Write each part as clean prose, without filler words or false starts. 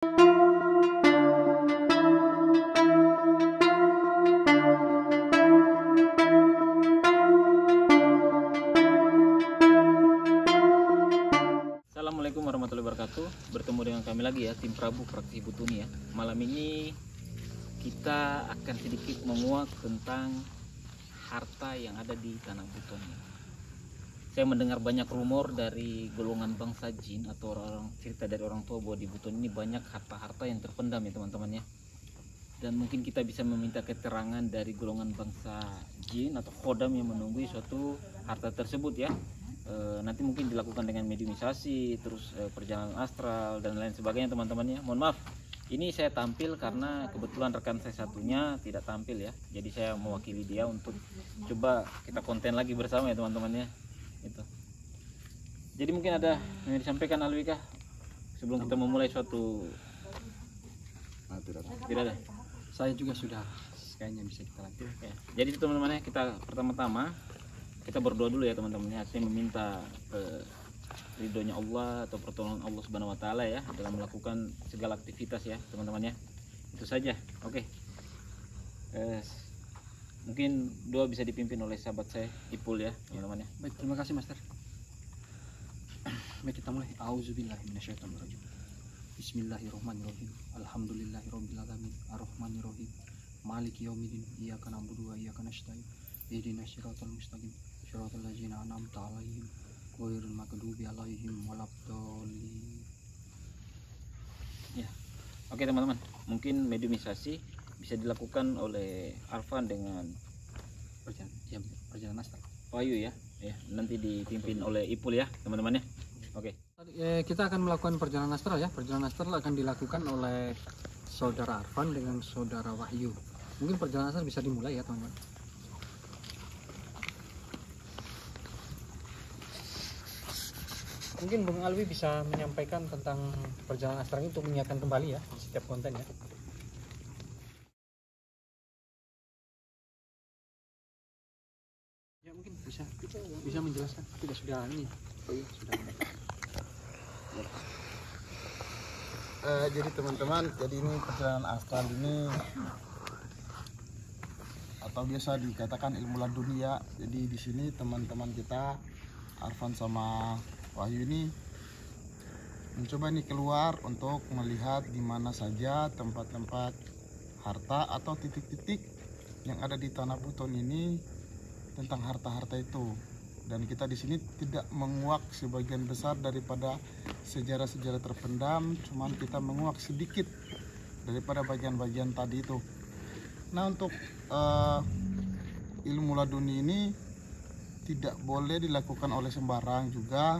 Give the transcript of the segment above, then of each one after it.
Assalamualaikum warahmatullahi wabarakatuh. Bertemu dengan kami lagi ya, tim Prabu Praktisi Butuni ya. Malam ini kita akan sedikit menguak tentang harta yang ada di Tanah Buton. Saya mendengar banyak rumor dari golongan bangsa jin atau orang cerita dari orang tua bahwa di Buton ini banyak harta-harta yang terpendam ya teman-teman ya. Dan mungkin kita bisa meminta keterangan dari golongan bangsa jin atau khodam yang menunggui suatu harta tersebut ya. Nanti mungkin dilakukan dengan mediumisasi, terus perjalanan astral dan lain sebagainya teman-teman ya. Mohon maaf, ini saya tampil karena kebetulan rekan saya satunya tidak tampil ya. Jadi saya mewakili dia untuk coba kita konten lagi bersama ya teman-teman ya. Itu. Jadi mungkin ada yang disampaikan Alwika sebelum kita memulai suatu. Tidak ada. Saya juga sudah kayaknya bisa kita lanjut. Ya. Jadi teman-teman ya, kita pertama-tama kita berdoa dulu ya teman-teman ya, artinya meminta ridhonya Allah atau pertolongan Allah Subhanahu wa taala ya dalam melakukan segala aktivitas ya teman-teman ya. Itu saja. Oke. Mungkin doa bisa dipimpin oleh sahabat saya Ipul ya teman-teman ya. Baik, terima kasih Master. Baik, kita mulai. Auzubillahi minasyaitonirrajim. Bismillahirrahmanirrahim. Alhamdulillahirabbil alamin. Arrahmanirrahim. Maliki yaumiddin. Iyyaka na'budu wa iyyaka nasta'in. Ihdinas siratal mustaqim. Siratal ladzina an'amta 'alaihim ghairil maghdubi 'alaihim waladdallin. Ya. Oke teman-teman, mungkin mediumisasi bisa dilakukan oleh Arfan dengan Perjalanan astral. Wahyu ya. Ya, nanti dipimpin oleh Ipul ya, teman-teman ya. Oke. Kita akan melakukan perjalanan astral ya. Perjalanan astral akan dilakukan oleh saudara Arfan dengan saudara Wahyu. Mungkin perjalanan astral bisa dimulai ya, teman-teman. Mungkin Bung Alwi bisa menyampaikan tentang perjalanan astral ini untuk mengingatkan kembali ya di setiap konten ya. Ya mungkin bisa menjelaskan. Tidak sudah ini. Oh iya, sudah. Jadi teman-teman, jadi ini perjalanan astral ini atau biasa dikatakan ilmu ladunia. Jadi di sini teman-teman kita Arfan sama Wahyu ini mencoba nih keluar untuk melihat di mana saja tempat-tempat harta atau titik-titik yang ada di Tanah Buton ini tentang harta-harta itu. Dan kita di sini tidak menguak sebagian besar daripada sejarah-sejarah terpendam, cuman kita menguak sedikit daripada bagian-bagian tadi itu. Nah, untuk ilmu laduni ini tidak boleh dilakukan oleh sembarang juga,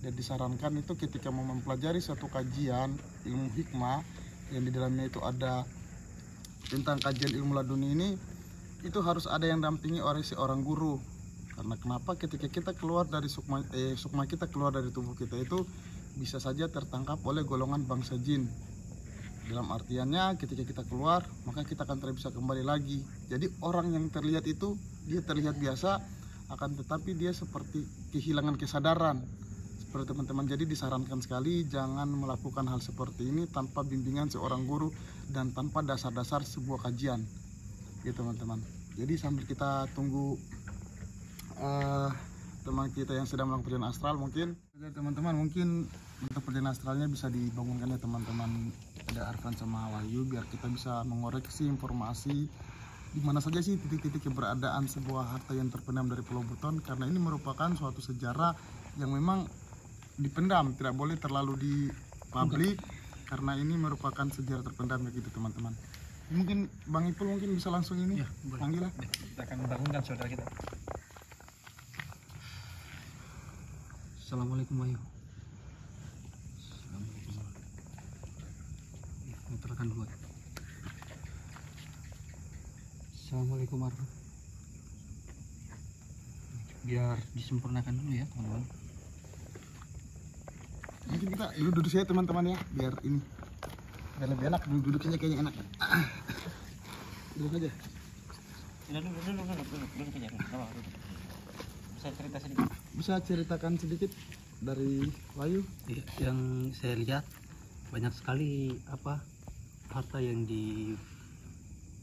dan disarankan itu ketika mau mempelajari suatu kajian ilmu hikmah yang di dalamnya itu ada tentang kajian ilmu laduni ini, itu harus ada yang dampingi oleh seorang guru. Karena kenapa? Ketika kita keluar dari sukma kita keluar dari tubuh kita itu bisa saja tertangkap oleh golongan bangsa jin. Dalam artiannya ketika kita keluar maka kita akan tidak bisa kembali lagi. Jadi orang yang terlihat itu dia terlihat biasa, akan tetapi dia seperti kehilangan kesadaran. Seperti teman-teman, jadi disarankan sekali jangan melakukan hal seperti ini tanpa bimbingan seorang guru dan tanpa dasar-dasar sebuah kajian. Gitu teman-teman. Jadi sambil kita tunggu teman kita yang sedang melakukan perjalanan astral, mungkin teman-teman mungkin untuk perjalanan astralnya bisa dibangunkan ya teman-teman, ada Arfan sama Wahyu, biar kita bisa mengoreksi informasi di mana saja sih titik-titik keberadaan sebuah harta yang terpendam dari Pulau Buton, karena ini merupakan suatu sejarah yang memang dipendam, tidak boleh terlalu di publik karena ini merupakan sejarah terpendam begitu teman-teman. Mungkin Bang Ipul mungkin bisa langsung ini ya, panggil lah. Kita akan membangunkan saudara kita. Assalamualaikum Wahyu. Assalamualaikum. Muterkan dulu. Assalamualaikum Arfan. Biar disempurnakan dulu ya teman-teman. Mungkin kita duduk saja teman-teman ya, biar ini biar lebih enak, duduknya kayaknya enak. Duduk aja. Duduk aja. Bisa cerita sedikit? Bisa ceritakan sedikit dari Wahyu? Yang saya lihat banyak sekali harta yang di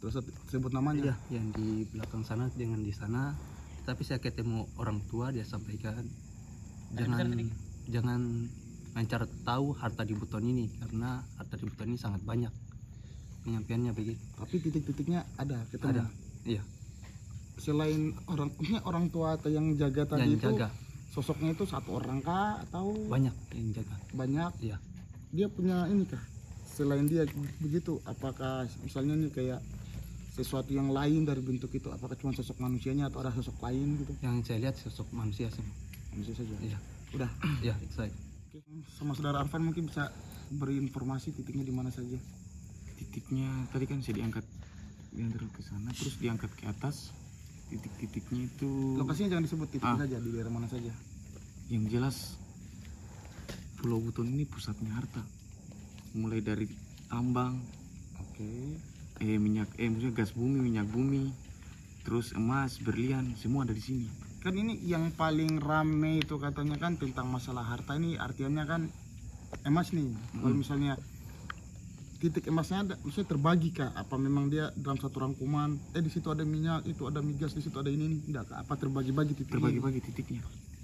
Terus sebut namanya. yang di belakang sana dengan di sana. Tapi saya ketemu orang tua, dia sampaikan jangan mencari tahu harta di Buton ini, karena harta di Buton ini sangat banyak. Penyampaiannya begitu. Tapi titik-titiknya ada ketemu. Ada, iya. Selain orang tua atau yang jaga tadi Yang itu, jaga sosoknya itu satu orang kah atau banyak yang jaga. banyak? Iya. Dia punya ini kah? Selain dia begitu, apakah misalnya nih kayak sesuatu yang lain dari bentuk itu? Apakah cuma sosok manusianya atau ada sosok lain gitu? Yang saya lihat sosok manusia semua. Manusia saja. Iya. Udah. Iya, itu saja. Oke, sama saudara Arfan mungkin bisa beri informasi titiknya di mana saja. Titiknya tadi kan saya diangkat ke sana, terus diangkat ke atas. Titik-titiknya itu Lokasinya jangan disebut, titiknya saja di daerah mana saja. yang jelas Pulau Buton ini pusatnya harta, mulai dari tambang, Oke. maksudnya gas bumi, minyak bumi, terus emas, berlian, semua ada di sini. Kan ini yang paling rame itu katanya kan tentang masalah harta ini, artinya kan emas nih. Kalau misalnya titik emasnya ada, maksudnya terbagi kah? Apa memang dia dalam satu rangkuman? Di situ ada minyak, itu ada migas, di situ ada ini. Enggak kah? Apa terbagi-bagi titiknya? Terbagi-bagi titiknya.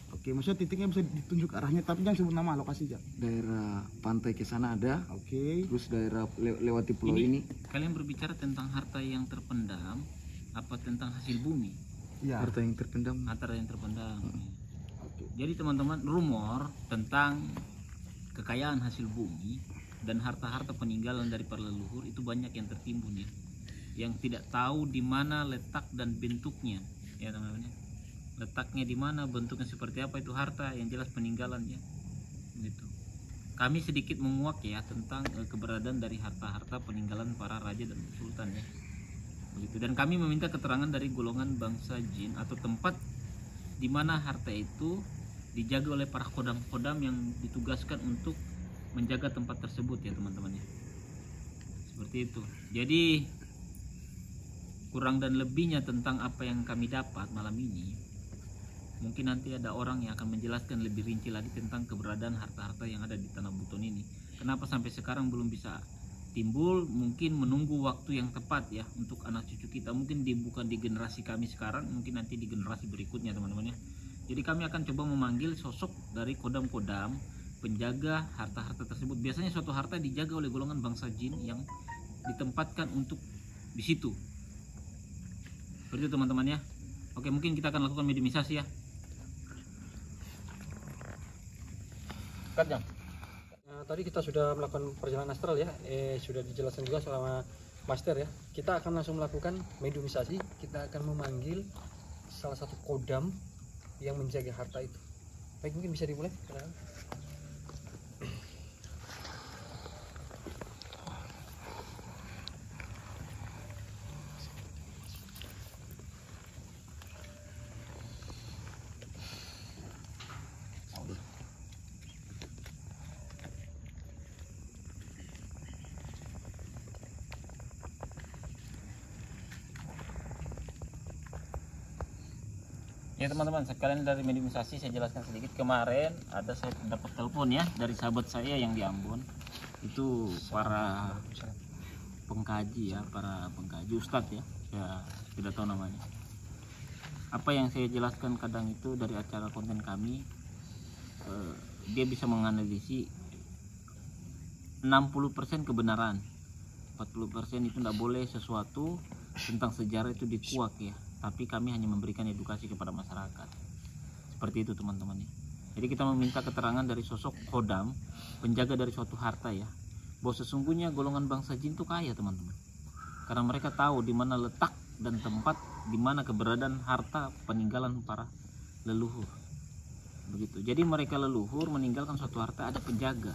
Oke, maksudnya titiknya bisa ditunjuk arahnya, tapi jangan sebut nama lokasi aja. Daerah pantai ke sana ada, Oke. terus daerah lewati pulau ini. Kalian berbicara tentang harta yang terpendam apa tentang hasil bumi? Ya. Harta yang terpendam. Harta yang terpendam. Oke. Jadi teman-teman, rumor tentang kekayaan hasil bumi dan harta-harta peninggalan dari para leluhur itu banyak yang tertimbun ya, yang tidak tahu di mana letak dan bentuknya ya teman-teman ya. Letaknya di mana, bentuknya seperti apa itu harta, yang jelas peninggalannya gitu. Kami sedikit menguak ya tentang keberadaan dari harta-harta peninggalan para raja dan sultan ya begitu. Dan kami meminta keterangan dari golongan bangsa jin atau tempat di mana harta itu dijaga oleh para kodam-kodam yang ditugaskan untuk menjaga tempat tersebut ya teman-teman ya. Seperti itu. Jadi kurang dan lebihnya tentang apa yang kami dapat malam ini, mungkin nanti ada orang yang akan menjelaskan lebih rinci lagi tentang keberadaan harta-harta yang ada di Tanah Buton ini. Kenapa sampai sekarang belum bisa timbul? Mungkin menunggu waktu yang tepat ya untuk anak cucu kita. Mungkin bukan di generasi kami sekarang, mungkin nanti di generasi berikutnya teman-teman ya. Jadi kami akan coba memanggil sosok dari kodam-kodam penjaga harta-harta tersebut. Biasanya suatu harta dijaga oleh golongan bangsa jin yang ditempatkan untuk di situ. Seperti itu teman-teman ya. Oke, mungkin kita akan lakukan mediumisasi ya. Jam. Tadi kita sudah melakukan perjalanan astral ya, sudah dijelaskan juga selama master ya. Kita akan langsung melakukan mediumisasi. Kita akan memanggil salah satu kodam yang menjaga harta itu. Baik, mungkin bisa dimulai. Ya teman-teman, sekalian dari mediumisasi saya jelaskan sedikit. Kemarin ada saya dapat telepon ya dari sahabat saya yang di Ambon. Itu para pengkaji ya, para pengkaji ustadz ya. Saya tidak tahu namanya. Apa yang saya jelaskan kadang itu dari acara konten kami, dia bisa menganalisis 60% kebenaran, 40% itu tidak boleh sesuatu tentang sejarah itu dikuak ya. Tapi kami hanya memberikan edukasi kepada masyarakat. Seperti itu teman-teman ya. Jadi kita meminta keterangan dari sosok kodam, penjaga dari suatu harta ya, bahwa sesungguhnya golongan bangsa jin itu kaya teman-teman. Karena mereka tahu di mana letak dan tempat, di mana keberadaan harta peninggalan para leluhur. Begitu. Jadi mereka leluhur meninggalkan suatu harta, ada penjaga.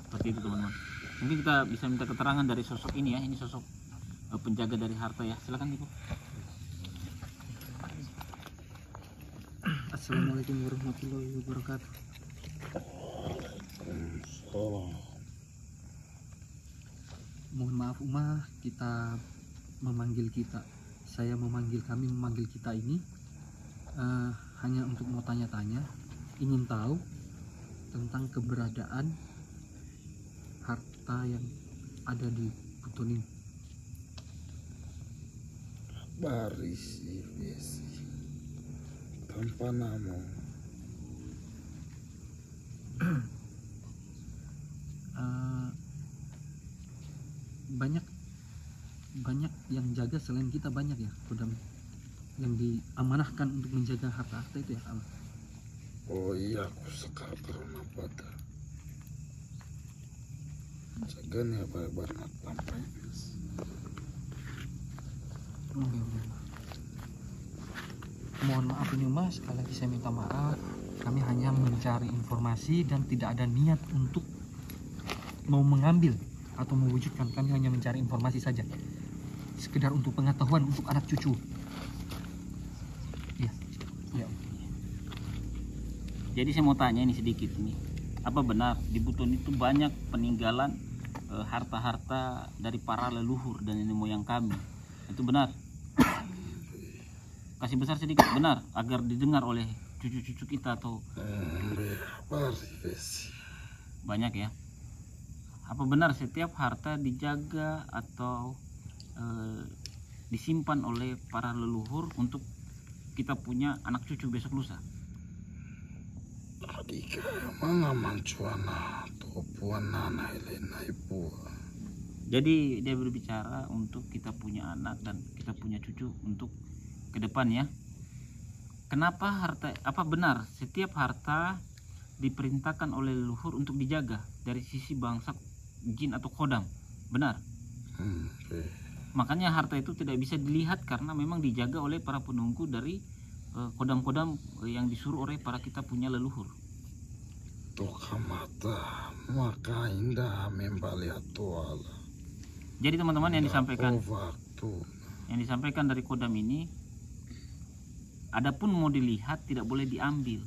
Seperti itu teman-teman. Mungkin kita bisa minta keterangan dari sosok ini ya. Ini sosok penjaga dari harta ya. Silakan Ibu. Assalamualaikum warahmatullahi wabarakatuh. Mohon maaf Umah, kita memanggil kita, saya memanggil, kami memanggil kita ini hanya untuk mau tanya-tanya, ingin tahu tentang keberadaan harta yang ada di Buton ini? Barisi besi tanpa nama. Banyak yang jaga selain kita, banyak ya kodam yang diamanahkan untuk menjaga harta-harta itu ya Allah. Oh iya, aku sekar karena pada jaganya banyak sampai Mohon maaf ini Mas, sekali lagi saya minta maaf. Kami hanya mencari informasi dan tidak ada niat untuk mau mengambil atau mewujudkan. Kami hanya mencari informasi saja, sekedar untuk pengetahuan untuk anak cucu. Ya, ya. Jadi saya mau tanya ini sedikit nih, apa benar di Buton itu banyak peninggalan harta-harta dari para leluhur dan nenek moyang kami? Itu benar? Kasih besar sedikit, benar, agar didengar oleh cucu-cucu kita atau banyak ya. Apa benar setiap harta dijaga atau disimpan oleh para leluhur untuk kita punya anak cucu besok lusa? Adika mga mancuana tupuan nana Helena ibu. Jadi dia berbicara untuk kita punya anak dan kita punya cucu untuk ke depan ya. Kenapa harta, apa benar setiap harta diperintahkan oleh leluhur untuk dijaga dari sisi bangsa jin atau kodam? Benar. Makanya harta itu tidak bisa dilihat karena memang dijaga oleh para penunggu dari kodam-kodam yang disuruh oleh para kita punya leluhur. Toka mata maka indah membaliat tuala. Jadi teman-teman yang disampaikan waktu dari kodam ini, adapun mau dilihat tidak boleh diambil,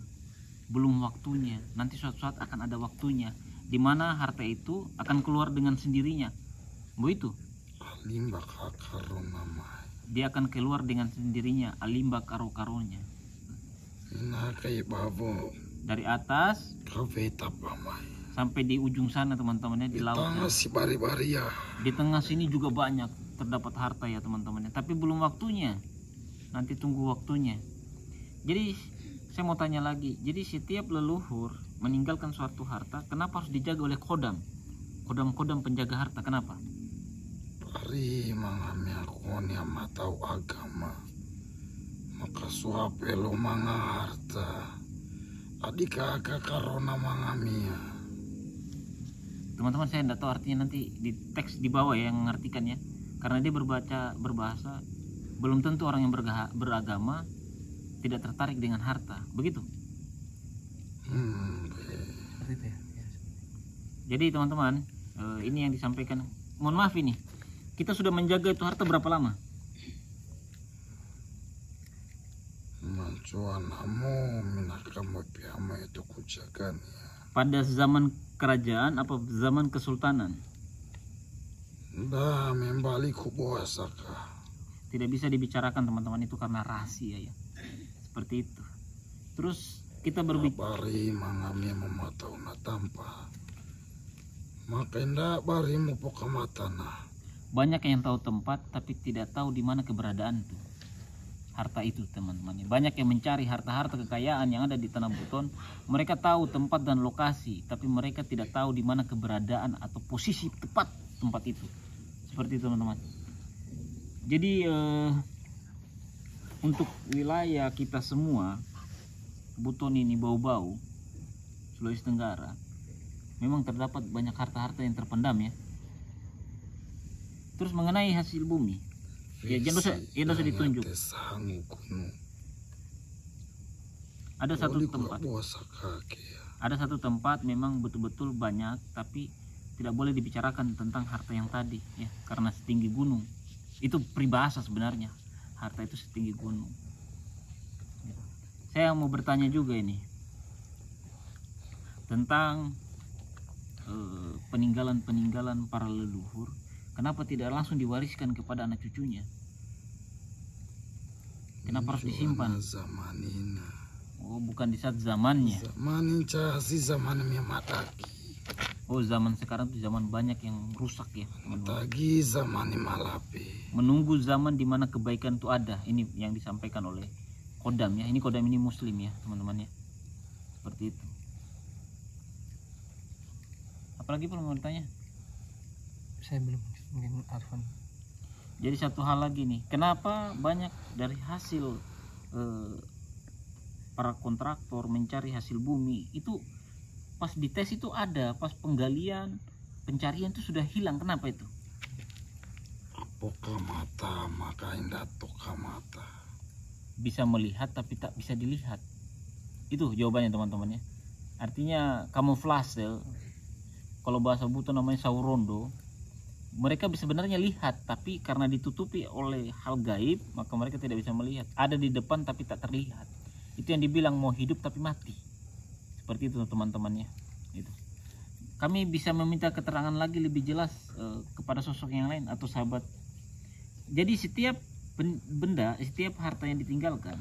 belum waktunya. Nanti suatu saat akan ada waktunya di mana harta itu akan keluar dengan sendirinya. Begitu. Alimba karo namai. Dia akan keluar dengan sendirinya, alimba karo-karonya. Ina kai babo. Dari atas Kaveta pamai. sampai di ujung sana teman-temannya, di laut. Si bari-bari ya. Di tengah sini juga banyak terdapat harta ya teman-temannya, tapi belum waktunya. Nanti tunggu waktunya. Jadi saya mau tanya lagi, jadi setiap leluhur meninggalkan suatu harta, kenapa harus dijaga oleh kodam penjaga harta? Kenapa? Hari mangami aku ni matau agama. Maka suapelo mga harta. Adika karona mangami. Teman-teman, saya tidak tahu artinya, nanti di teks di bawah ya yang mengartikan ya. Karena dia berbahasa, belum tentu orang yang beragama tidak tertarik dengan harta. Begitu. Jadi teman-teman, ini yang disampaikan. Mohon maaf ini, kita sudah menjaga itu harta berapa lama? Mancuanamu minakamu piyama itu kujagan ya. Pada zaman kerajaan apa zaman kesultanan? Dah membalik kubuasaka. Tidak bisa dibicarakan teman-teman, itu karena rahasia ya. Seperti itu. Terus kita berbicara bari mangami mematau na tampa. Maka indah bari mu pokamatana. Banyak yang tahu tempat tapi tidak tahu di mana keberadaan tuh harta itu teman-teman. Banyak yang mencari harta-harta kekayaan yang ada di Tanah Buton. Mereka tahu tempat dan lokasi, tapi mereka tidak tahu di mana keberadaan atau posisi tepat tempat itu. Seperti itu teman-teman. Jadi untuk wilayah kita semua, Buton ini, Bau-Bau, Sulawesi Tenggara, memang terdapat banyak harta-harta yang terpendam ya. Terus mengenai hasil bumi, ya jangan usah ditunjuk. Ada satu tempat memang betul-betul banyak, tapi tidak boleh dibicarakan tentang harta yang tadi ya, karena setinggi gunung. Itu peribahasa sebenarnya, harta itu setinggi gunung. Saya mau bertanya juga ini tentang peninggalan para leluhur. Kenapa tidak langsung diwariskan kepada anak cucunya? Kenapa harus disimpan? Oh, bukan di saat zamannya. Oh, zaman sekarang tuh zaman banyak yang rusak ya teman-teman. Tagi zaman malapi. Menunggu zaman dimana kebaikan itu ada. Ini yang disampaikan oleh Kodam ya. Ini Kodam ini Muslim ya teman-teman ya. Seperti itu. Apalagi perlu mau ditanya? Saya belum, mungkin Arfan. Jadi satu hal lagi nih, kenapa banyak dari hasil para kontraktor mencari hasil bumi itu pas dites itu ada, pas penggalian pencarian itu sudah hilang, kenapa itu? Apakah mata maka indah toka mata. Bisa melihat tapi tak bisa dilihat. Itu jawabannya teman-teman ya. Artinya kamuflase, kalau bahasa butuh namanya saurondo. Mereka bisa sebenarnya lihat, tapi karena ditutupi oleh hal gaib, maka mereka tidak bisa melihat. Ada di depan tapi tak terlihat. Itu yang dibilang mau hidup tapi mati. Seperti itu teman-temannya. Itu. Kami bisa meminta keterangan lagi lebih jelas kepada sosok yang lain atau sahabat. Jadi setiap benda, setiap harta yang ditinggalkan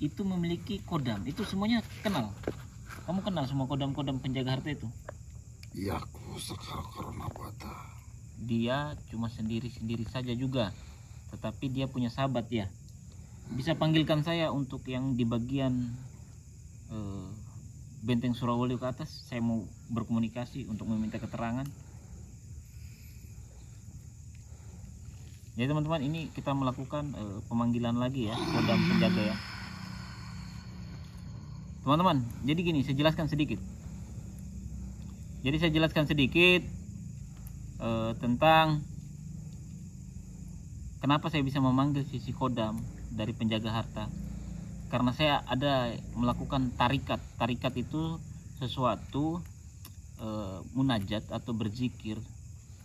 itu memiliki kodam. Itu semuanya kenal. Kamu kenal semua kodam-kodam penjaga harta itu? Iya, aku sekarang karena bata. Dia cuma sendiri-sendiri saja juga, tetapi dia punya sahabat ya. Bisa panggilkan saya untuk yang di bagian Benteng Surawali ke atas. Saya mau berkomunikasi untuk meminta keterangan. Ya teman-teman, ini kita melakukan pemanggilan lagi ya, Kodam penjaga ya. Teman-teman, jadi gini, saya jelaskan sedikit. Tentang kenapa saya bisa memanggil sisi Kodam dari penjaga harta. Karena saya ada melakukan tarikat. Tarikat itu sesuatu munajat atau berzikir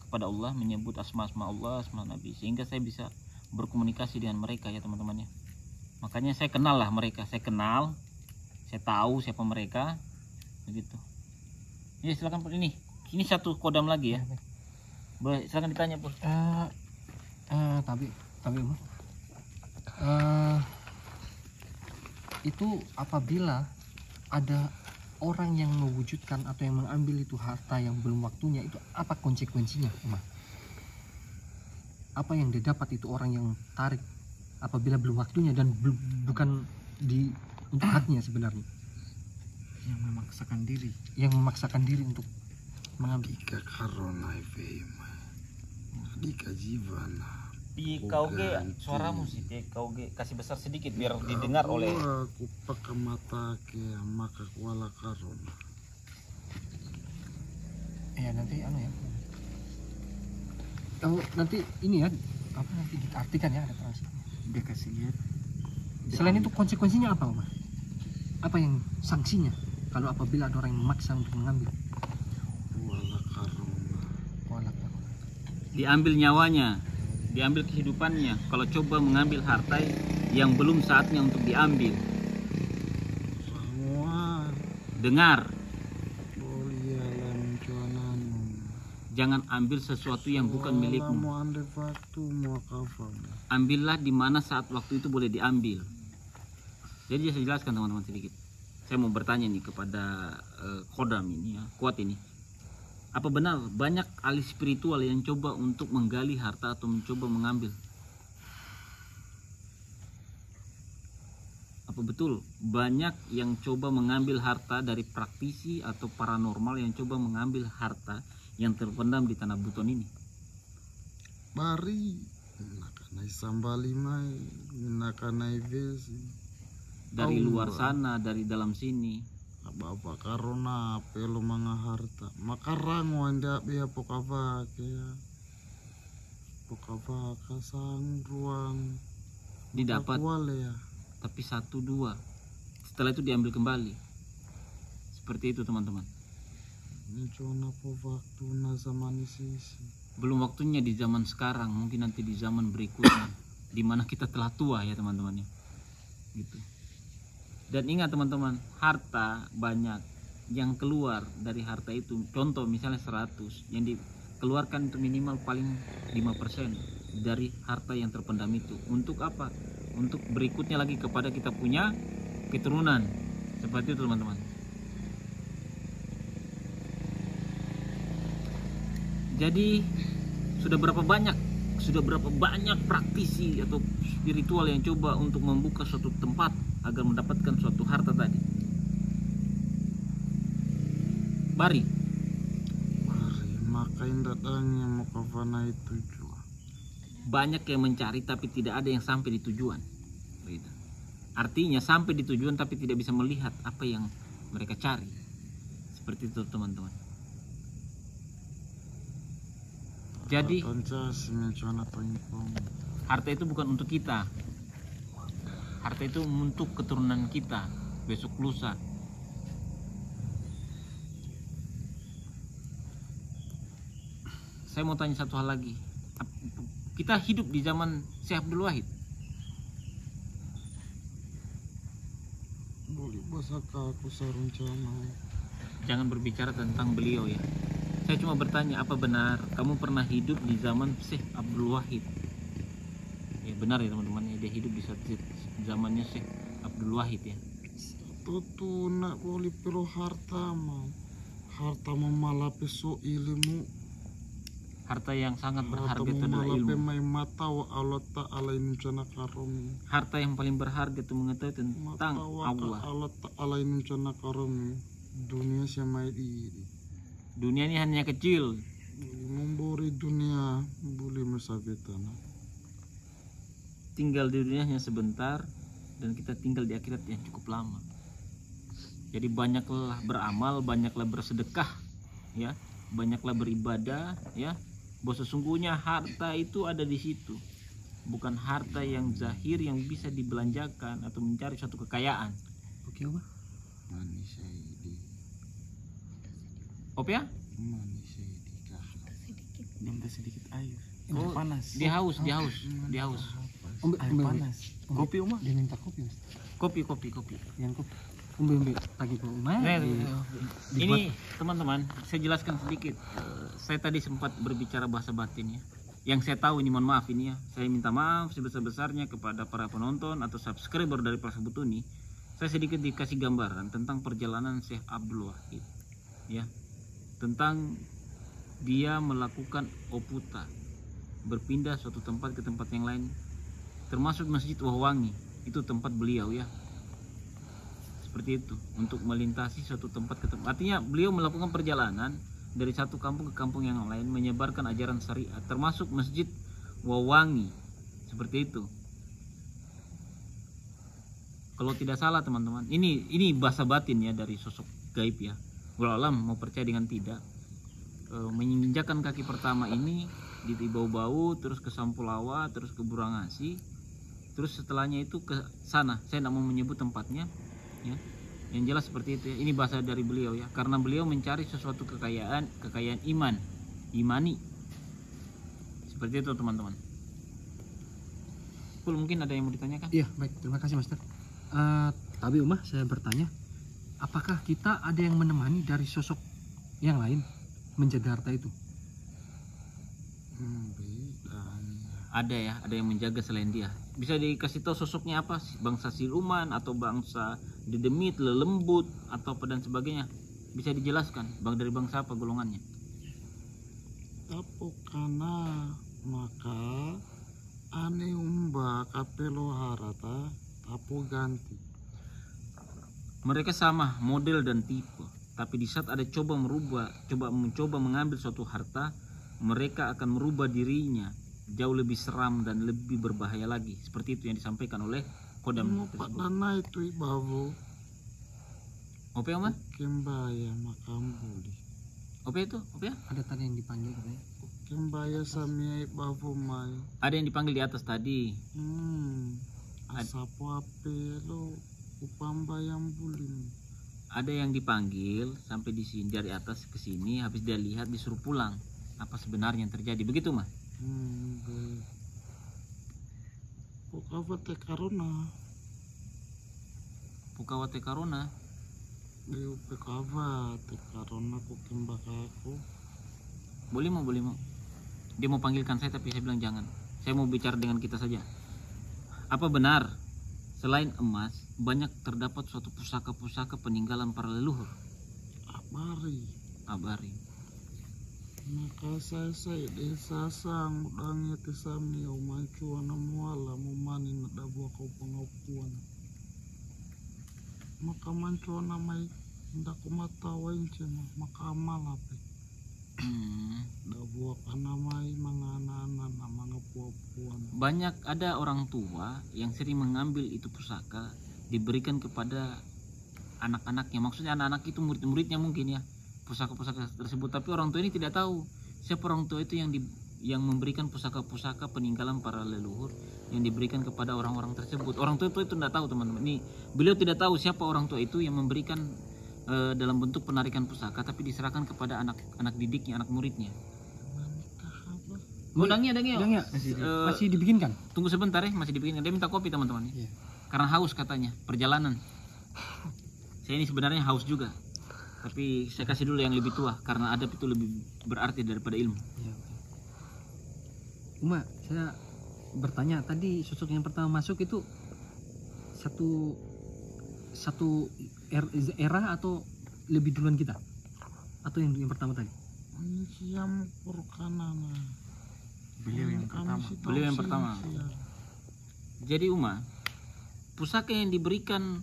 kepada Allah, menyebut asma-asma Allah, asma Nabi, sehingga saya bisa berkomunikasi dengan mereka ya teman-teman ya. Makanya saya kenal lah mereka, saya kenal, saya tahu siapa mereka, begitu. Ya silakan Pur, ini satu kodam lagi ya. Boleh silakan ditanya Pur. Tapi itu apabila ada orang yang mewujudkan atau yang mengambil itu harta yang belum waktunya, itu apa konsekuensinya, Umar? Apa yang didapat itu orang yang tarik apabila belum waktunya dan bukan untuk haknya sebenarnya? Yang memaksakan diri untuk mengambil. Ika karona ifema. Ika jivana. Di kauge suaramu sih, kauge kasih besar sedikit biar didengar oleh. Aku pakai mata ke maka kuala karona. Ya nanti ya. Oh, nanti ini ya, apa nanti diartikan ya, ada translasinya. Dia kasih lihat. Selain itu konsekuensinya apa, Umar? Apa yang sanksinya kalau apabila ada orang yang memaksa untuk mengambil? Kuala karona. Diambil nyawanya, diambil kehidupannya kalau coba mengambil harta yang belum saatnya untuk diambil. Semua Dengar, boleh alam cuananu. jangan ambil sesuatu yang bukan milikmu. Mau ambil waktu mau kafamu. Ambillah di mana saat waktu itu boleh diambil. Jadi saya jelaskan teman-teman sedikit. Saya mau bertanya nih kepada Kodam ini ya, kuat ini. Apa benar banyak ahli spiritual yang coba untuk menggali harta atau mencoba mengambil? Apa betul banyak yang coba mengambil harta dari praktisi atau paranormal yang coba mengambil harta yang terpendam di tanah Buton ini? Bari nakanai sambali mai nakanai besi Dari luar sana, dari dalam sini. Bapak karona pelo mga harta makarang wanda biya pokavake sang ruang Didapat, wale ya. tapi 1-2 setelah itu diambil kembali. Seperti itu teman-teman. Ini cuma po waktu na zaman sisi. Belum waktunya di zaman sekarang, mungkin nanti di zaman berikutnya di mana kita telah tua ya teman-teman ya. Gitu. Dan ingat teman-teman, harta banyak yang keluar dari harta itu. Contoh misalnya 100, yang dikeluarkan itu minimal paling 5% dari harta yang terpendam itu. Untuk apa? Untuk berikutnya lagi kepada kita punya keturunan. Seperti itu teman-teman. Jadi sudah berapa banyak praktisi atau spiritual yang coba untuk membuka suatu tempat agar mendapatkan suatu harta tadi. Bari, Makain datangnya mau ke fana itu juga. banyak yang mencari tapi tidak ada yang sampai di tujuan. Begitu. Artinya sampai di tujuan tapi tidak bisa melihat apa yang mereka cari. Seperti itu teman-teman. Jadi harta itu bukan untuk kita. Harta itu untuk keturunan kita besok lusa. Saya mau tanya satu hal lagi. Kita hidup di zaman Syekh Abdul Wahid. Boleh bahasa aku saruncana. Jangan berbicara tentang beliau ya. Saya cuma bertanya, apa benar kamu pernah hidup di zaman Syekh Abdul Wahid? Ya benar ya teman-teman, dia hidup di saat zamannya Syekh Abdul Wahid ya. Tuh nak boleh perlu harta malah peso ilmu. Harta yang sangat berharga Harta itu adalah ilmu. mai mata wa Allah ta'ala inuncana karomi. Harta yang paling berharga itu mengetahui tentang Allah. Allah ta'ala inuncana karomi. Dunia sama ini. Dunia ini hanya kecil. Boleh memberi dunia, boleh mesabetana. Tinggal di dunia hanya sebentar dan kita tinggal di akhirat yang cukup lama. Jadi banyaklah beramal, banyaklah bersedekah, ya, banyaklah beribadah, ya. Bahwa sesungguhnya harta itu ada di situ, bukan harta yang zahir yang bisa dibelanjakan atau mencari suatu kekayaan. Oke, Oma. Manis ini. Op ya? Manis ini kah? Minta sedikit air. Oh, Panas. Dia haus. Air panas. Kopi, Oma. Dia minta kopi, Mas. Kopi. Yang kopi. Umbe lagi ke Uma. Ini teman-teman, saya jelaskan sedikit. Saya tadi sempat berbicara bahasa batin ya. Yang saya tahu ini, mohon maaf ini ya. Saya minta maaf sebesar-besarnya kepada para penonton atau subscriber dari Praksi Butuni. Saya sedikit dikasih gambaran tentang perjalanan Syekh Abdul Wahid. Ya. Tentang dia melakukan oputa, berpindah suatu tempat ke tempat yang lain, termasuk Masjid Wahwangi. Itu tempat beliau ya. Seperti itu, untuk melintasi suatu tempat ke tempat. Artinya beliau melakukan perjalanan dari satu kampung ke kampung yang lain, menyebarkan ajaran syariat, termasuk Masjid Wahwangi. Seperti itu. Kalau tidak salah teman-teman, ini bahasa batin ya dari sosok gaib ya. Walau alam mau percaya dengan tidak, menginjakan kaki pertama ini di Bau-Bau, terus ke Sampulawa, terus ke Burangasi, terus setelahnya itu ke sana. Saya tidak mau menyebut tempatnya. Ya, yang jelas seperti itu ya. Ini bahasa dari beliau ya, karena beliau mencari sesuatu kekayaan imani. Seperti itu teman-teman. Mungkin ada yang mau ditanyakan? Iya, baik. Terima kasih, Master. Tapi Uma, saya bertanya, apakah kita ada yang menemani dari sosok yang lain menjaga harta itu? Ada yang menjaga selain dia. Bisa dikasih tahu sosoknya apa? Bangsa Siluman atau bangsa Dedemit, Lelembut atau apa dan sebagainya? Bisa dijelaskan dari bangsa apa golongannya? Tapo kana maka ane umba kapelo harata tapo ganti. Mereka sama model dan tipe, tapi di saat ada mencoba mengambil suatu harta, mereka akan merubah dirinya jauh lebih seram dan lebih berbahaya lagi. Seperti itu yang disampaikan oleh Kodam Pak tersebut. Nana itu ibabu Ope Oma? kembaya makam buli. Ope itu? Ope ya? Ada tadi yang dipanggil katanya. Kembaya samia ibabu mai. Ada yang dipanggil di atas tadi. Asapo ape lo upambayang bulim. Ada yang dipanggil sampai di sini, dari atas ke sini, habis dia lihat disuruh pulang. Apa sebenarnya yang terjadi? Begitu mah? Pukawate karona. Pukawate karona. Pukawate karona kukembak aku. Boleh mau. Dia mau panggilkan saya tapi saya bilang jangan. Saya mau bicara dengan kita saja. Apa benar selain emas banyak terdapat suatu pusaka-pusaka peninggalan para leluhur? Abari. Maka saya desa sang udangnya tesami au mancuan muala mumani nada buah kau pengapuan. Maka mancuan namai ndak mata wain cema maka malape. Da buah kanamai mangana-ana manga puan. Banyak ada orang tua yang sering mengambil itu pusaka diberikan kepada anak-anaknya. Maksudnya anak-anak itu murid-muridnya mungkin ya, pusaka-pusaka tersebut, tapi orang tua ini tidak tahu siapa orang tua itu yang memberikan pusaka-pusaka peninggalan para leluhur yang diberikan kepada orang-orang tersebut. Orang tua itu tidak tahu, teman-teman. Ini beliau tidak tahu siapa orang tua itu yang memberikan dalam bentuk penarikan pusaka, tapi diserahkan kepada anak didiknya, anak muridnya. Udangnya masih dibikinkan. Tunggu sebentar ya, masih dibikinkan. Dia minta kopi, teman-teman. Iya. Karena haus katanya, perjalanan. Saya ini sebenarnya haus juga. Tapi saya kasih dulu yang lebih tua, karena adab itu lebih berarti daripada ilmu. Iya. Uma, saya bertanya tadi sosok yang pertama masuk itu satu era atau lebih duluan kita? Atau yang pertama tadi? Siam Purkanana. Beliau yang pertama. Beliau yang pertama. Jadi Uma, pusaka yang diberikan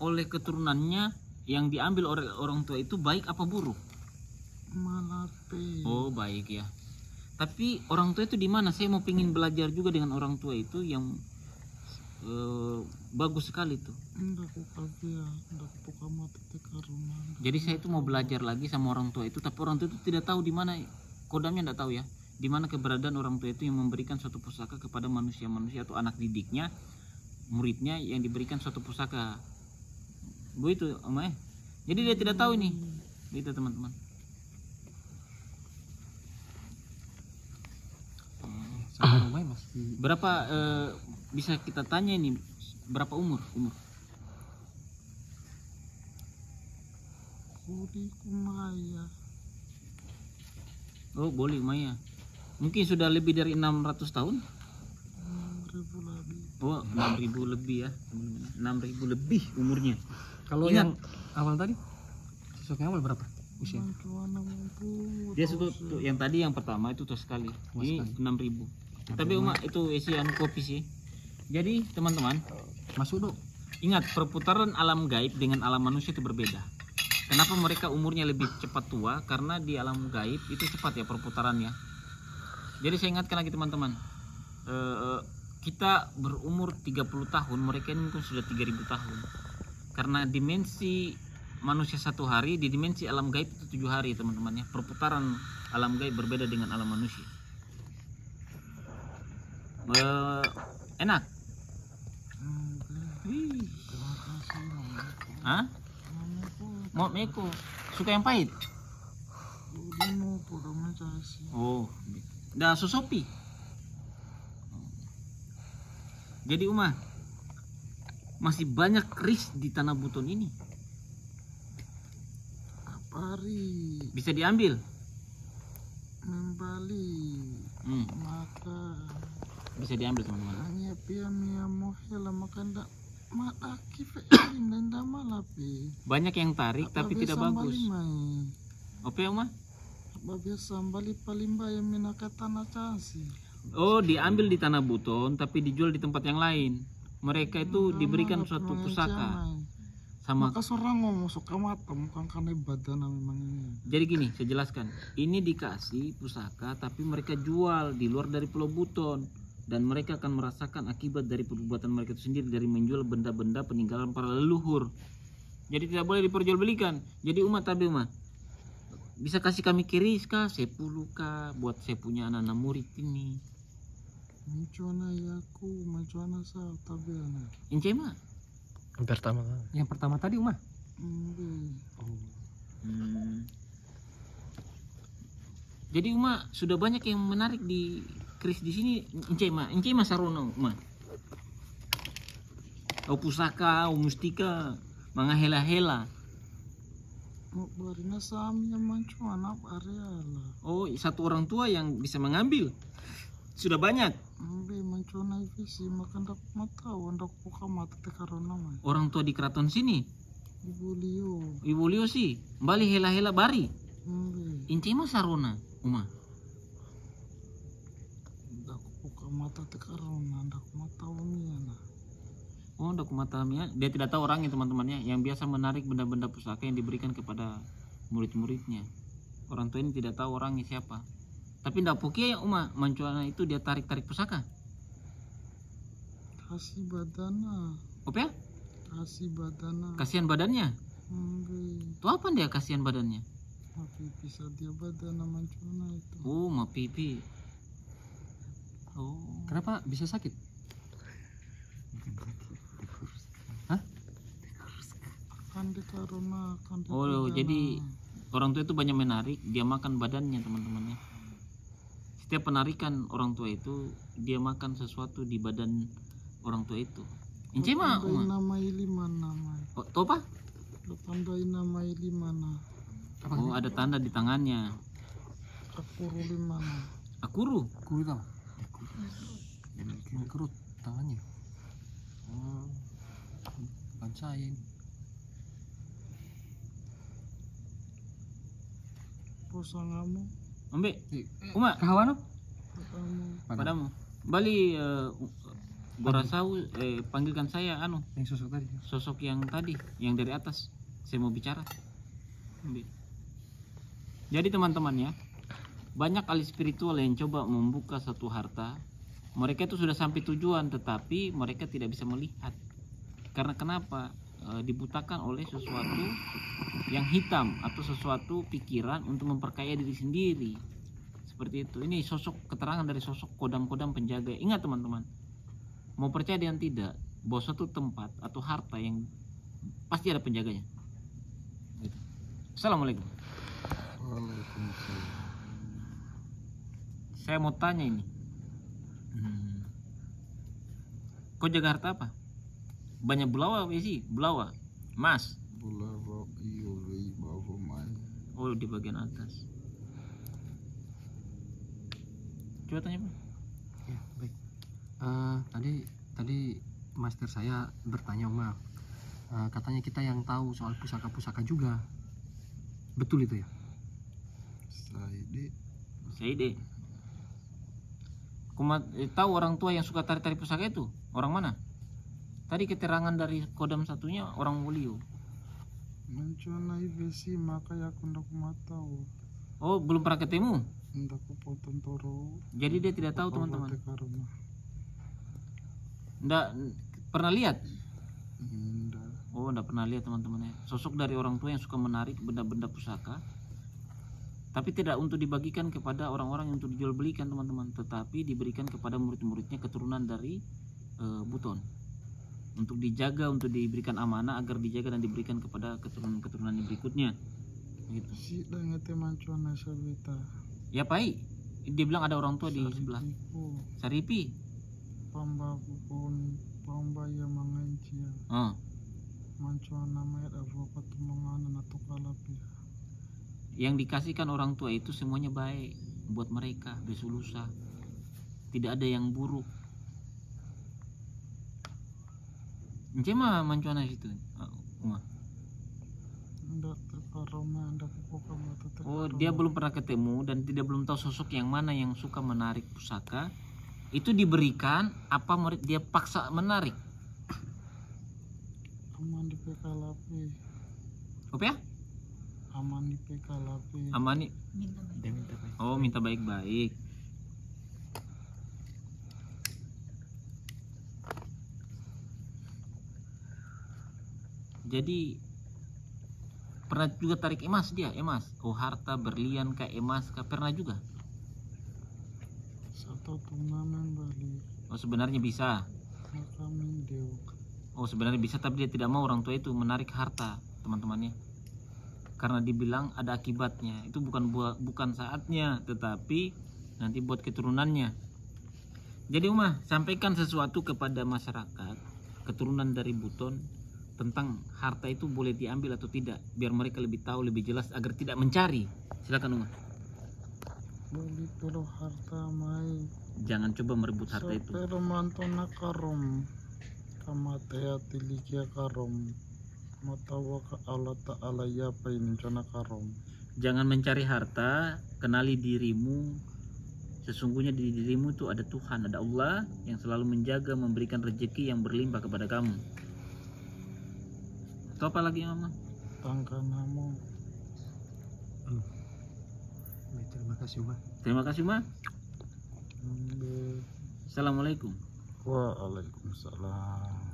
oleh keturunannya yang diambil oleh orang tua itu baik apa buruk? Malape. Oh, baik ya. Tapi orang tua itu di mana? Saya mau pingin belajar juga dengan orang tua itu yang bagus sekali tuh. Jadi saya itu mau belajar lagi sama orang tua itu, tapi orang tua itu tidak tahu di mana kodamnya, tidak tahu ya, di mana keberadaan orang tua itu yang memberikan suatu pusaka kepada manusia-manusia atau anak didiknya, muridnya yang diberikan suatu pusaka. Begitu, Om. Jadi dia tidak tahu ini. Gitu, teman-teman. Berapa bisa kita tanya ini, berapa umur? Oh, boleh Maya. Mungkin sudah lebih dari 600 tahun? 6.000 lebih. Oh, 6.000 lebih ya. 6.000 lebih umurnya. Kalau Ingat. yang awal tadi, sosok yang awal berapa usia? Dia tuh yang tadi yang pertama itu tuh sekali. Ini 6.000. Tapi Uma itu isian kopi sih. Jadi teman-teman, Masuk dong. ingat perputaran alam gaib dengan alam manusia itu berbeda. Kenapa mereka umurnya lebih cepat tua? Karena di alam gaib itu cepat ya perputarannya. Jadi saya ingatkan lagi teman-teman, kita berumur 30 tahun, mereka ini mungkin sudah 3.000 tahun. Karena dimensi manusia 1 hari, di dimensi alam gaib itu 7 hari teman-teman ya. Perputaran alam gaib berbeda dengan alam manusia. Enak. Hah? Mau meko. Suka yang pahit? Oh, dah susopi. Jadi Uma, masih banyak keris di tanah Buton ini. Apari Bisa diambil. membali maka Bisa diambil teman-teman. hanya pia mia mohela makanda mataki fe inda malapi. Banyak yang tarik tapi tidak bagus. Mai. Oke Uma? Babia sambali palimba yang minakatana casi. Oh, diambil di tanah Buton tapi dijual di tempat yang lain. Mereka itu diberikan suatu pusaka sama. Maka seorang ngomong suka mata mukaan karena badan memang ini. Jadi gini, saya jelaskan. Ini dikasih pusaka tapi mereka jual di luar dari Pulau Buton, dan mereka akan merasakan akibat dari perbuatan mereka itu sendiri dari menjual benda-benda peninggalan para leluhur. Jadi tidak boleh diperjualbelikan. Jadi umat tabi umat bisa kasih kami kiris kah, 10 kah, buat saya punya anak-anak murid ini. Mencuana yaku, mencuana sa tabi anak. Ince mah. Yang pertama tadi Uma. Jadi Uma sudah banyak yang menarik di keris di sini. Ince mah sarona Uma. Oh pusaka, oh mustika, mga hela-hela. Barina sami yang mencuana areala. Oh, satu orang tua yang bisa mengambil. Sudah banyak. Mencuana visi makan dak mata, wandak buka mata tekarona mah. Orang tua di keraton sini. Ibu Lio. Ibu Lio sih, bali hela-hela bari. Ince mah sarona. Uma. Aku buka mata tekaron, aku mata wamiana. Oh, dokumentamnya dia tidak tahu orangnya teman-temannya yang biasa menarik benda-benda pusaka yang diberikan kepada murid-muridnya. Orang tua ini tidak tahu orangnya siapa. Tapi ndak pokia ya Uma, mancuana itu dia tarik-tarik pusaka. Kasih badana, Apa ya? kasih badana. Kasihan badannya. Enggak, Tuh apa dia kasihan badannya? tapi bisa dia badana mancuna itu. Oh, ma pipi. Oh. Kenapa bisa sakit? Kan di karuna, kan di Oh, badana. jadi orang tua itu banyak menarik, dia makan badannya teman-temannya. Setiap penarikan orang tua itu dia makan sesuatu di badan orang tua itu. Ince mah, Tandai Uma. nama ili mana nama? Oh, tahu apa? Tandai nama ili mana? Oh, ada tanda di tangannya. Akuru limana? Akuru. Kurut apa? Kurut tangannya. Oh, bukan saya ini. Posangamu, Ambe. Uma, Kawan kamu. padamu. Bali Borasau panggilkan saya yang sosok tadi. sosok yang tadi yang dari atas. Saya mau bicara. Ambe. Jadi teman-teman ya, banyak ahli spiritual yang coba membuka satu harta. Mereka itu sudah sampai tujuan tetapi mereka tidak bisa melihat. Karena kenapa? Dibutakan oleh sesuatu yang hitam atau sesuatu pikiran untuk memperkaya diri sendiri. Seperti itu. Ini sosok keterangan dari sosok kodam-kodam penjaga. Ingat teman-teman, mau percaya dengan tidak, bahwa suatu tempat atau harta yang pasti ada penjaganya. Gitu. Assalamualaikum. Waalaikumsalam. Saya mau tanya ini. Kau jaga harta apa? Banyak bulawa sih, bulawa, emas. Bulara iyo rei bawa mai. Oh, di bagian atas. Coba tanya Pak. Ya, baik. Tadi master saya bertanya Uma, katanya kita yang tahu soal pusaka-pusaka juga. Betul itu ya? Saidi Saya ide. Tahu orang tua yang suka tarik-tarik pusaka itu? Orang mana? Tadi keterangan dari kodam satunya orang Wulio. mancuna ibesi maka ya kundak matau. Oh, belum pernah ketemu. Ndak potong toro. Jadi dia tidak tahu teman-teman. Karena Nggak pernah lihat. ndak. Oh, nggak pernah lihat teman-teman ya. Sosok dari orang tua yang suka menarik benda-benda pusaka. Tapi tidak untuk dibagikan kepada orang-orang yang untuk dijual belikan teman-teman, tetapi diberikan kepada murid-muridnya keturunan dari Buton. Untuk dijaga, untuk diberikan amanah agar dijaga dan diberikan kepada keturunan-keturunan yang berikutnya. Gitu. Si dangete mancuna sabeta. Ya Pai, dia bilang ada orang tua di sebelah. Iku Saripi. pambaku pun pambaya mangancia. Oh. Mancuna mayat avokat manganan atau kalapi. Yang dikasihkan orang tua itu semuanya baik buat mereka, besulusa. Tidak ada yang buruk. Cuma mancuana situ. Uma. Ndak tekarona ndak poka mata tekarona. Oh, dia belum pernah ketemu dan belum tahu sosok yang mana yang suka menarik pusaka. Itu diberikan apa murid dia paksa menarik. Aman di pekalapi. Apa ya? Aman di pekalapi. Amani. Dia minta baik. Oh, minta baik-baik. Jadi pernah juga tarik emas dia, emas. Oh, harta berlian kah, emas kah, pernah juga. Satu turnamen balik. Oh, sebenarnya bisa. Kami dew. Oh, sebenarnya bisa tapi dia tidak mau orang tua itu menarik harta teman-temannya. Karena dibilang ada akibatnya. Itu bukan saatnya, tetapi nanti buat keturunannya. Jadi Umah, sampaikan sesuatu kepada masyarakat keturunan dari Buton tentang harta itu boleh diambil atau tidak, biar mereka lebih tahu, lebih jelas agar tidak mencari. Silakan Umah. Beli pero harta mai. Jangan coba merebut harta itu. Pero mantona karom. Kamatea tilikia karom. Matawa ka Allah Ta'ala ya pain cana karom. Jangan mencari harta kenali dirimu. Sesungguhnya di dirimu itu ada Tuhan, ada Allah yang selalu menjaga, memberikan rezeki yang berlimpah kepada kamu. Atau apa lagi Mama? Tangkanamu. Terima kasih Ma. Terima kasih Ma. Assalamualaikum. Waalaikumsalam.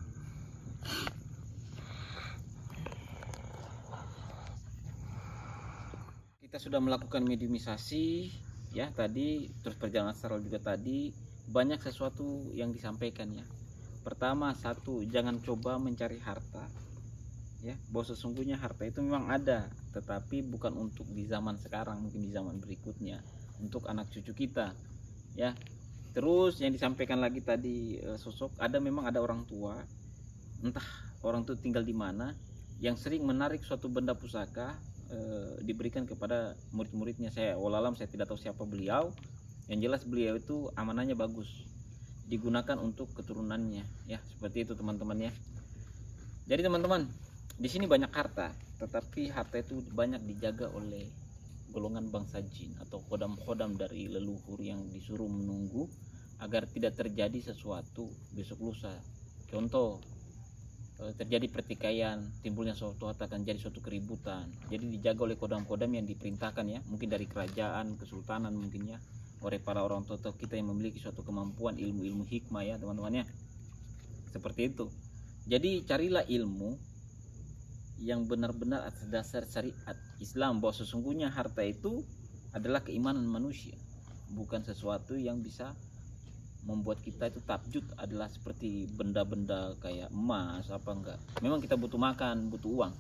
Kita sudah melakukan mediumisasi ya tadi, terus perjalanan astral juga tadi, banyak sesuatu yang disampaikan ya. Pertama, satu, jangan coba mencari harta ya, bahwa sesungguhnya harta itu memang ada, tetapi bukan untuk di zaman sekarang, mungkin di zaman berikutnya, untuk anak cucu kita ya. Terus yang disampaikan lagi tadi, sosok memang ada orang tua, entah orang itu tinggal di mana, yang sering menarik suatu benda pusaka diberikan kepada murid-muridnya. Saya wallahualam, saya tidak tahu siapa beliau, yang jelas beliau itu amanahnya bagus, digunakan untuk keturunannya ya, seperti itu teman-teman ya. Jadi teman-teman, di sini banyak harta, tetapi harta itu banyak dijaga oleh golongan bangsa jin atau khodam-khodam dari leluhur yang disuruh menunggu agar tidak terjadi sesuatu besok lusa. Contoh, terjadi pertikaian, timbulnya suatu harta akan jadi suatu keributan. Jadi dijaga oleh kodam-kodam yang diperintahkan ya, mungkin dari kerajaan, kesultanan mungkin ya, oleh para orang tua kita yang memiliki suatu kemampuan ilmu-ilmu hikmah ya teman-teman ya. Seperti itu. Jadi carilah ilmu yang benar-benar atas dasar syariat Islam, bahwa sesungguhnya harta itu adalah keimanan manusia, bukan sesuatu yang bisa membuat kita itu takjub, adalah seperti benda-benda kayak emas apa enggak. Memang kita butuh makan, butuh uang,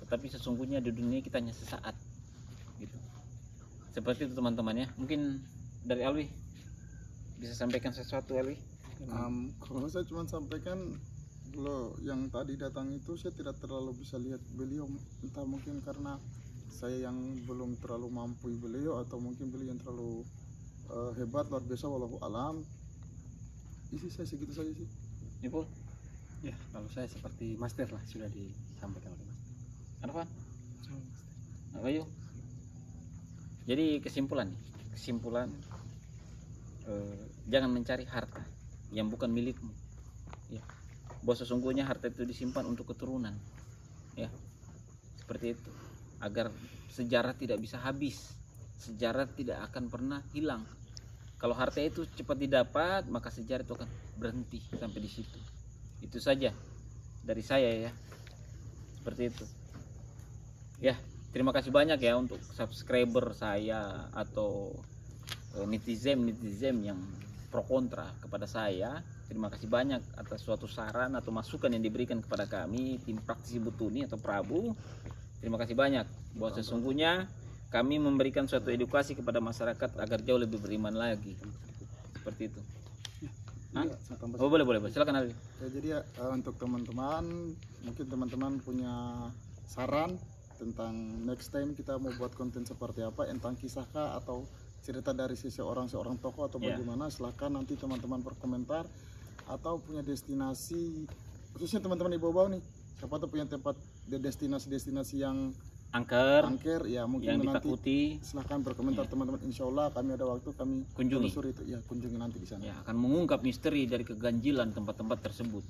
tetapi sesungguhnya di dunia kita hanya sesaat gitu. Seperti itu teman-teman ya. Mungkin dari Alwi bisa sampaikan sesuatu Alwi. Kalau saya cuma sampaikan, kalau yang tadi datang itu saya tidak terlalu bisa lihat beliau, entah mungkin karena saya yang belum terlalu mampu beliau, atau mungkin beliau yang terlalu hebat luar biasa, wallahu alam. Isi saya segitu saja sih. Nipul? Ya, kalau saya seperti master lah, sudah disampaikan oleh master. Arfan? Ayo. Jadi kesimpulan jangan mencari harta yang bukan milikmu ya. Bahwa sesungguhnya harta itu disimpan untuk keturunan ya, seperti itu, agar sejarah tidak bisa habis, sejarah tidak akan pernah hilang. Kalau harta itu cepat didapat, maka sejarah itu akan berhenti sampai di situ. Itu saja dari saya ya, seperti itu ya. Terima kasih banyak ya untuk subscriber saya atau netizen yang pro kontra kepada saya. Terima kasih banyak atas suatu saran atau masukan yang diberikan kepada kami tim praktisi Butuni atau Prabu. Terima kasih banyak, bahwa sesungguhnya kami memberikan suatu edukasi kepada masyarakat agar jauh lebih beriman lagi. Seperti itu. Hah? Oh, boleh, silakan Alwi. Ya, jadi ya, untuk teman-teman, mungkin teman-teman punya saran tentang next time kita mau buat konten seperti apa, tentang kisahkah atau cerita dari seorang tokoh atau bagaimana, silahkan nanti teman-teman berkomentar. Atau punya destinasi, khususnya teman-teman di bawah nih, siapa tuh punya tempat destinasi yang angker ya, mungkin yang nanti ditakuti, silahkan berkomentar teman-teman. Insya Allah kami ada waktu, kami kunjungi itu ya, kunjungi nanti di sana ya, akan mengungkap misteri dari keganjilan tempat-tempat tersebut.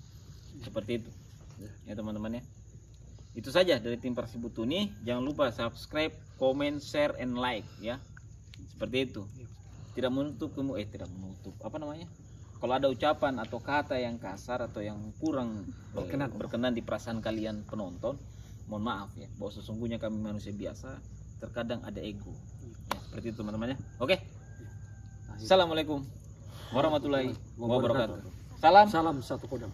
Seperti itu ya teman-teman ya. Itu saja dari tim Praktisi Butuni. Jangan lupa subscribe, comment, share, and like ya. Seperti itu. Tidak menutup apa namanya, kalau ada ucapan atau kata yang kasar atau yang kurang berkenan di perasaan kalian penonton, mohon maaf ya, bahwa sesungguhnya kami manusia biasa, terkadang ada ego ya, seperti itu teman-teman ya. Oke. Assalamualaikum warahmatullahi wabarakatuh. Salam Satu kodam.